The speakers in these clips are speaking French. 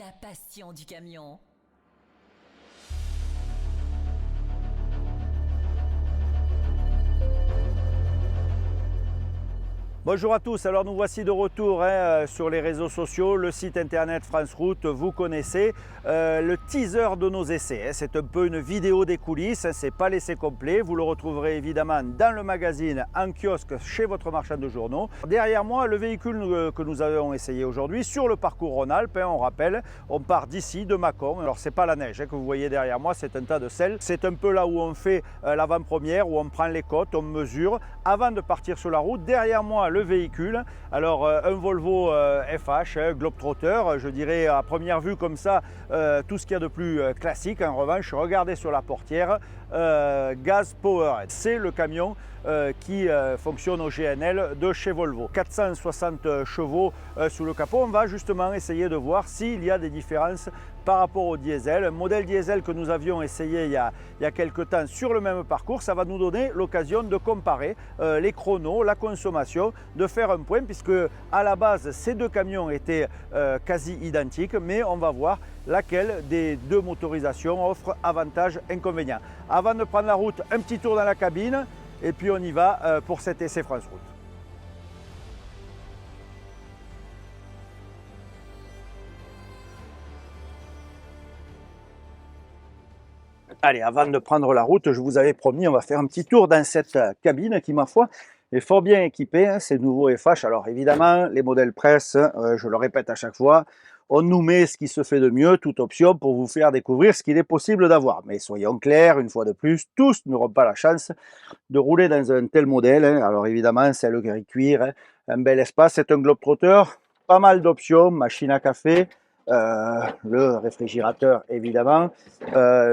La passion du camion. Bonjour à tous, alors nous voici de retour sur les réseaux sociaux, le site internet France Route, vous connaissez le teaser de nos essais. C'est un peu une vidéo des coulisses, c'est pas l'essai complet, vous le retrouverez évidemment dans le magazine, en kiosque, chez votre marchand de journaux. Derrière moi, le véhicule que nous avons essayé aujourd'hui sur le parcours Rhône-Alpes, on rappelle, on part d'ici, de Mâcon. Alors c'est pas la neige que vous voyez derrière moi, c'est un tas de sel. C'est un peu là où on fait l'avant-première, où on prend les côtes, on mesure, avant de partir sur la route. Derrière moi, le véhicule, alors un Volvo FH, Globetrotter, je dirais à première vue comme ça, tout ce qu'il y a de plus classique. En revanche, regardez sur la portière, Gas Powered, c'est le camion qui fonctionne au GNL de chez Volvo. 460 chevaux sous le capot. On va justement essayer de voir s'il y a des différences par rapport au diesel. Un modèle diesel que nous avions essayé il y a quelques temps sur le même parcours, ça va nous donner l'occasion de comparer les chronos, la consommation, de faire un point, puisque à la base ces deux camions étaient quasi identiques, mais on va voir laquelle des deux motorisations offre avantages, inconvénients. Avant de prendre la route, un petit tour dans la cabine et puis on y va pour cet essai France Route. Allez, avant de prendre la route, je vous avais promis, on va faire un petit tour dans cette cabine qui, ma foi, est fort bien équipée, hein, ces nouveaux FH. Alors évidemment, les modèles presse, je le répète à chaque fois, on nous met ce qui se fait de mieux, toute option, pour vous faire découvrir ce qu'il est possible d'avoir. Mais soyons clairs, une fois de plus, tous n'auront pas la chance de rouler dans un tel modèle. Hein. Alors évidemment, c'est le gris cuir, hein, un bel espace, c'est un Globetrotter, pas mal d'options, machine à café, le réfrigérateur évidemment,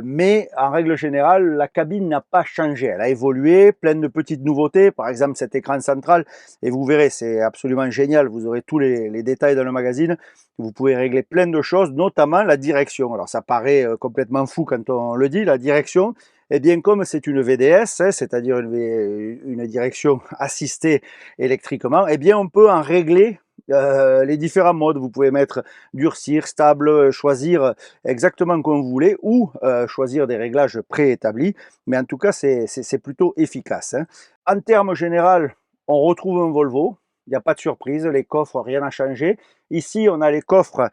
mais en règle générale la cabine n'a pas changé, elle a évolué, plein de petites nouveautés, par exemple cet écran central, et vous verrez c'est absolument génial, vous aurez tous les détails dans le magazine, vous pouvez régler plein de choses, notamment la direction. Alors ça paraît complètement fou quand on le dit, la direction, et bien comme c'est une VDS, hein, c'est-à-dire une direction assistée électriquement, et bien on peut en régler les différents modes. Vous pouvez mettre durcir, stable, choisir exactement comme vous voulez, ou choisir des réglages préétablis, mais en tout cas c'est plutôt efficace, hein. En termes généraux, on retrouve un Volvo, il n'y a pas de surprise, les coffres, rien n'a changé. Ici on a les coffres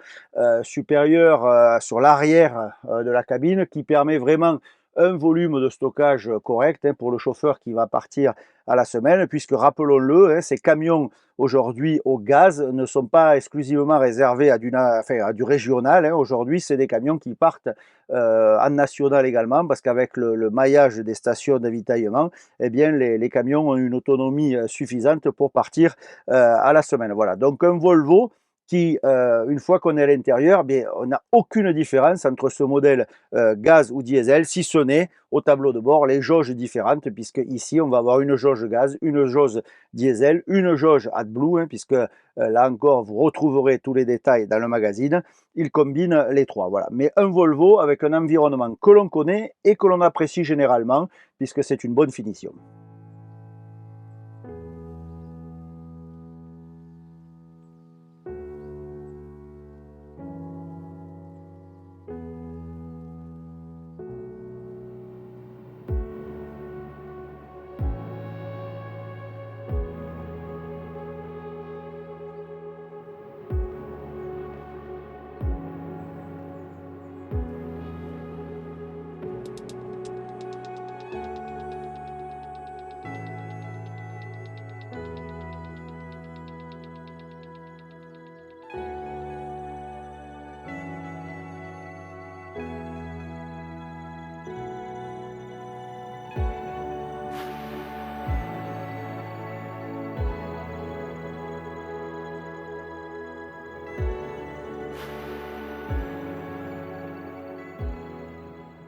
supérieurs sur l'arrière de la cabine, qui permet vraiment un volume de stockage correct, hein, pour le chauffeur qui va partir à la semaine, puisque rappelons-le, hein, ces camions aujourd'hui au gaz ne sont pas exclusivement réservés à du régional, hein. Aujourd'hui c'est des camions qui partent en national également, parce qu'avec le maillage des stations d'avitaillement, eh bien les camions ont une autonomie suffisante pour partir à la semaine. Voilà, donc un Volvo qui, une fois qu'on est à l'intérieur, on n'a aucune différence entre ce modèle gaz ou diesel, si ce n'est au tableau de bord les jauges différentes, puisque ici on va avoir une jauge gaz, une jauge diesel, une jauge AdBlue, hein, puisque là encore vous retrouverez tous les détails dans le magazine. Il combine les trois, voilà. Mais un Volvo avec un environnement que l'on connaît et que l'on apprécie généralement, puisque c'est une bonne finition.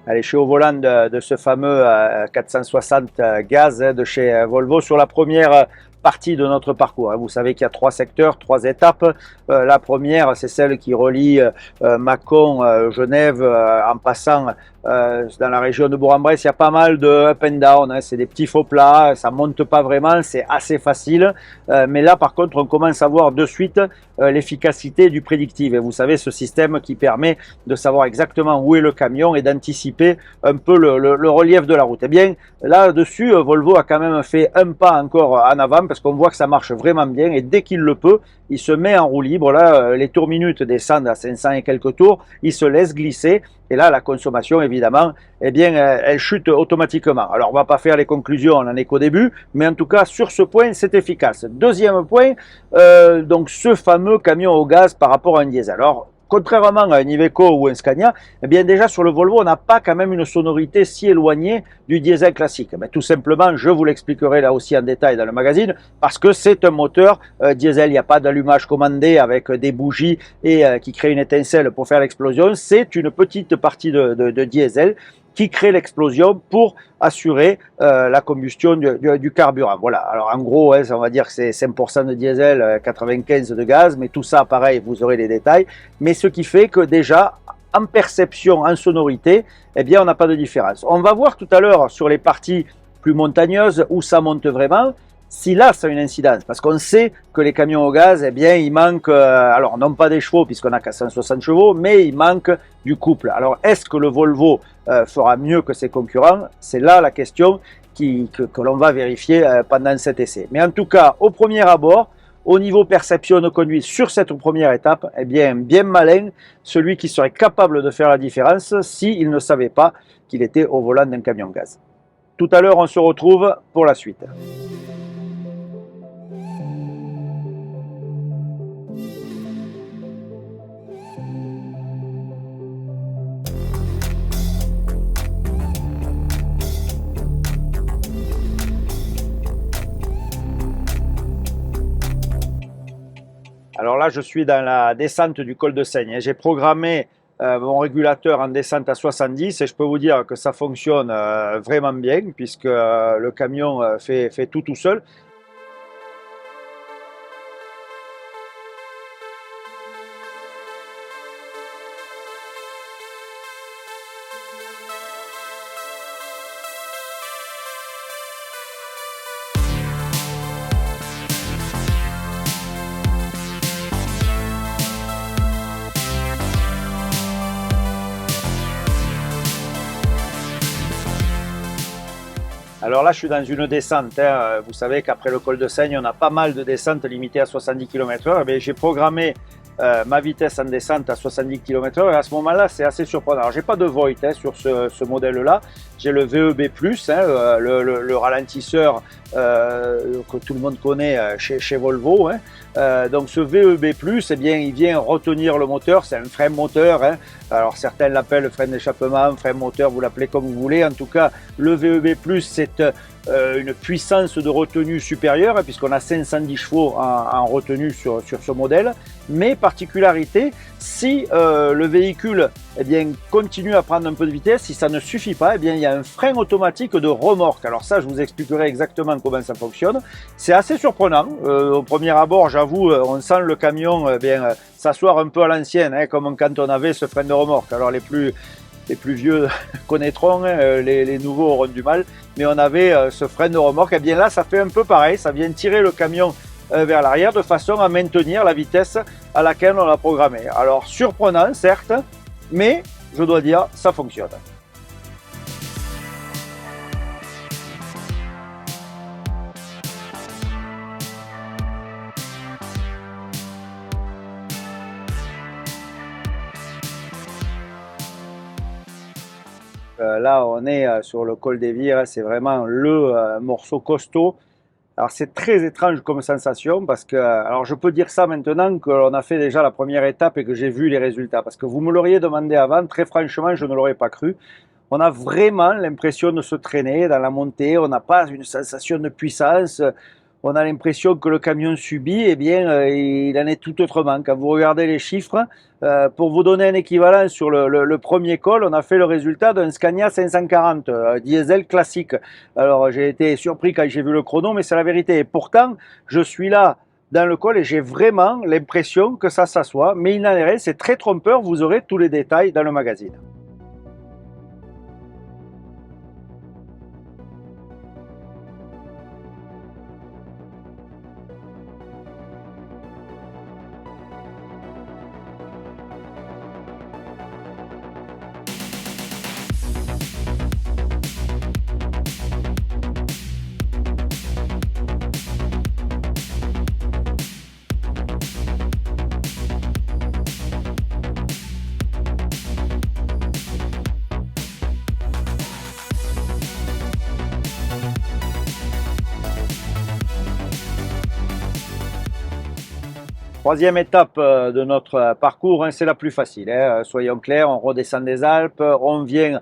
Allez, je suis au volant de ce fameux 460 gaz, hein, de chez Volvo sur la première partie de notre parcours. Vous savez qu'il y a 3 secteurs, 3 étapes. La première, c'est celle qui relie Mâcon, Genève, en passant Dans la région de Bourg-en-Bresse, il y a pas mal de up and down, hein, c'est des petits faux plats, ça monte pas vraiment, c'est assez facile. Mais là, par contre, on commence à voir de suite l'efficacité du prédictive. Et vous savez, ce système qui permet de savoir exactement où est le camion et d'anticiper un peu le relief de la route. Eh bien, là-dessus, Volvo a quand même fait un pas encore en avant parce qu'on voit que ça marche vraiment bien et dès qu'il le peut, il se met en roue libre. Là, les tours minutes descendent à 500 et quelques tours, il se laisse glisser et là, la consommation, évidemment, eh bien, elle chute automatiquement. Alors, on ne va pas faire les conclusions, on n'en est qu'au début, mais en tout cas, sur ce point, c'est efficace. Deuxième point, donc ce fameux camion au gaz par rapport à un diesel. Alors, contrairement à un Iveco ou un Scania, eh bien déjà sur le Volvo, on n'a pas quand même une sonorité si éloignée du diesel classique. Mais tout simplement, je vous l'expliquerai là aussi en détail dans le magazine, parce que c'est un moteur diesel. Il n'y a pas d'allumage commandé avec des bougies et qui crée une étincelle pour faire l'explosion. C'est une petite partie de diesel qui crée l'explosion pour assurer la combustion du carburant. Voilà, alors en gros, hein, on va dire que c'est 5% de diesel, 95% de gaz, mais tout ça, pareil, vous aurez les détails. Mais ce qui fait que déjà, en perception, en sonorité, eh bien, on n'a pas de différence. On va voir tout à l'heure sur les parties plus montagneuses où ça monte vraiment, si là, ça a une incidence, parce qu'on sait que les camions au gaz, eh bien, il manque, alors non pas des chevaux, puisqu'on a qu'à 160 chevaux, mais il manque du couple. Alors, est-ce que le Volvo fera mieux que ses concurrents? C'est là la question que l'on va vérifier pendant cet essai. Mais en tout cas, au premier abord, au niveau perception de conduite sur cette première étape, eh bien malin, celui qui serait capable de faire la différence s'il ne savait pas qu'il était au volant d'un camion gaz. Tout à l'heure, on se retrouve pour la suite. Alors là, je suis dans la descente du col de Seigne. J'ai programmé mon régulateur en descente à 70 et je peux vous dire que ça fonctionne vraiment bien puisque le camion fait tout seul. Alors là, je suis dans une descente. Hein. Vous savez qu'après le col de Seigne, on a pas mal de descentes limitées à 70 km/h. J'ai programmé ma vitesse en descente à 70 km/h et à ce moment-là, c'est assez surprenant. Alors, j'ai pas de Voigt sur ce modèle-là. J'ai le VEB+, hein, le ralentisseur que tout le monde connaît chez Volvo. Hein. Donc ce VEB+, eh bien, il vient retenir le moteur. C'est un frein moteur. Hein. Alors certains l'appellent frein d'échappement, frein moteur, vous l'appelez comme vous voulez. En tout cas, le VEB+, c'est une puissance de retenue supérieure, hein, puisqu'on a 510 chevaux en retenue sur ce modèle. Mais particularité, si le véhicule eh bien, continue à prendre un peu de vitesse, si ça ne suffit pas, eh bien, il y a un frein automatique de remorque. Alors ça, je vous expliquerai exactement comment ça fonctionne. C'est assez surprenant. Au premier abord, j'avoue, on sent le camion s'asseoir un peu à l'ancienne, hein, comme quand on avait ce frein de remorque. Alors les plus vieux connaîtront, hein, les nouveaux auront du mal, mais on avait ce frein de remorque. Et bien là, ça fait un peu pareil, ça vient tirer le camion vers l'arrière de façon à maintenir la vitesse à laquelle on l'a programmé. Alors surprenant certes, mais je dois dire, ça fonctionne. Là, on est sur le col des Vires, c'est vraiment le morceau costaud. Alors, c'est très étrange comme sensation parce que, alors je peux dire ça maintenant qu'on a fait déjà la première étape et que j'ai vu les résultats. Parce que vous me l'auriez demandé avant, très franchement, je ne l'aurais pas cru. On a vraiment l'impression de se traîner dans la montée, on n'a pas une sensation de puissance. On a l'impression que le camion subit, eh bien, il en est tout autrement. Quand vous regardez les chiffres, pour vous donner un équivalent sur le premier col, on a fait le résultat d'un Scania 540, diesel classique. Alors, j'ai été surpris quand j'ai vu le chrono, mais c'est la vérité. Et pourtant, je suis là dans le col et j'ai vraiment l'impression que ça s'assoit. Mais il n'en est rien, c'est très trompeur. Vous aurez tous les détails dans le magazine. Troisième étape de notre parcours, hein, c'est la plus facile, hein, soyons clairs, on redescend des Alpes, on vient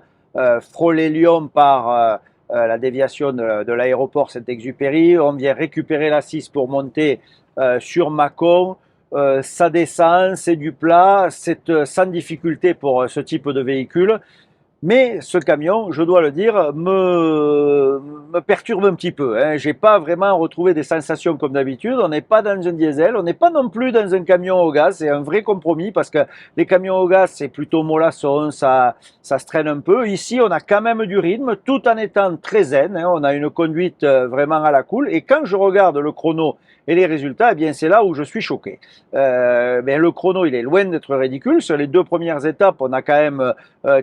frôler Lyon par la déviation de l'aéroport Saint-Exupéry, on vient récupérer la 6 pour monter sur Mâcon, ça descend, c'est du plat, c'est sans difficulté pour ce type de véhicule. Mais ce camion, je dois le dire, me perturbe un petit peu. Hein. Je n'ai pas vraiment retrouvé des sensations comme d'habitude. On n'est pas dans un diesel, on n'est pas non plus dans un camion au gaz. C'est un vrai compromis parce que les camions au gaz, c'est plutôt mollasson, ça se traîne un peu. Ici, on a quand même du rythme tout en étant très zen. Hein. On a une conduite vraiment à la cool. Et quand je regarde le chrono et les résultats, eh bien c'est là où je suis choqué. Le chrono, il est loin d'être ridicule. Sur les deux premières étapes, on a quand même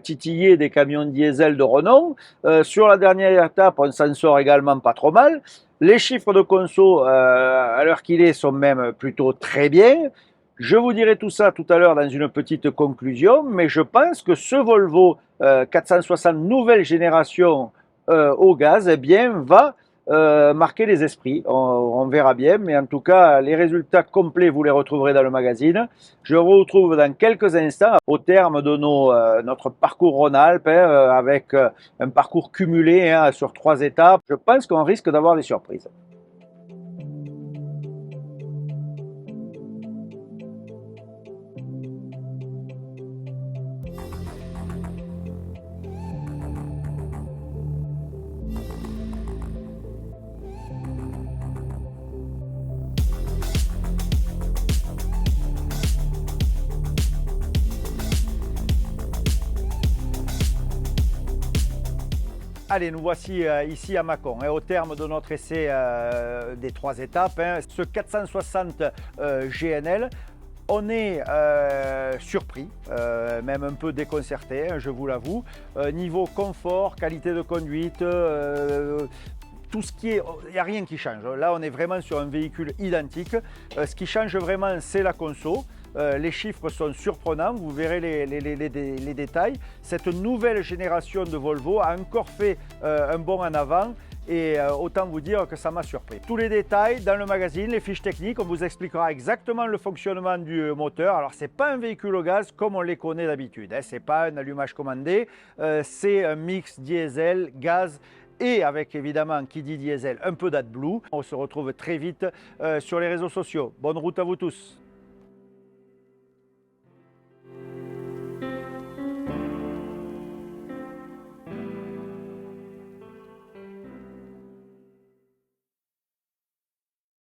titillé des camions diesel de renom. Sur la dernière étape, on s'en sort également pas trop mal. Les chiffres de conso, à l'heure qu'il est, sont même plutôt très bien. Je vous dirai tout ça tout à l'heure dans une petite conclusion, mais je pense que ce Volvo 460 nouvelle génération au gaz, eh bien, va marquer les esprits. On verra bien, mais en tout cas, les résultats complets, vous les retrouverez dans le magazine. Je vous retrouve dans quelques instants au terme de notre parcours Rhône-Alpes, hein, avec un parcours cumulé hein, sur 3 étapes. Je pense qu'on risque d'avoir des surprises. Allez, nous voici ici à Mâcon, hein, au terme de notre essai des 3 étapes. Hein, ce 460 GNL, on est surpris, même un peu déconcerté, hein, je vous l'avoue. Niveau confort, qualité de conduite, tout ce qui est, il n'y a rien qui change. Là, on est vraiment sur un véhicule identique. Ce qui change vraiment, c'est la conso. Les chiffres sont surprenants, vous verrez les détails. Cette nouvelle génération de Volvo a encore fait un bond en avant et autant vous dire que ça m'a surpris. Tous les détails dans le magazine, les fiches techniques, on vous expliquera exactement le fonctionnement du moteur. Alors c'est pas un véhicule au gaz comme on les connaît d'habitude, hein. C'est pas un allumage commandé, c'est un mix diesel, gaz et avec évidemment qui dit diesel un peu d'AdBlue. On se retrouve très vite sur les réseaux sociaux. Bonne route à vous tous.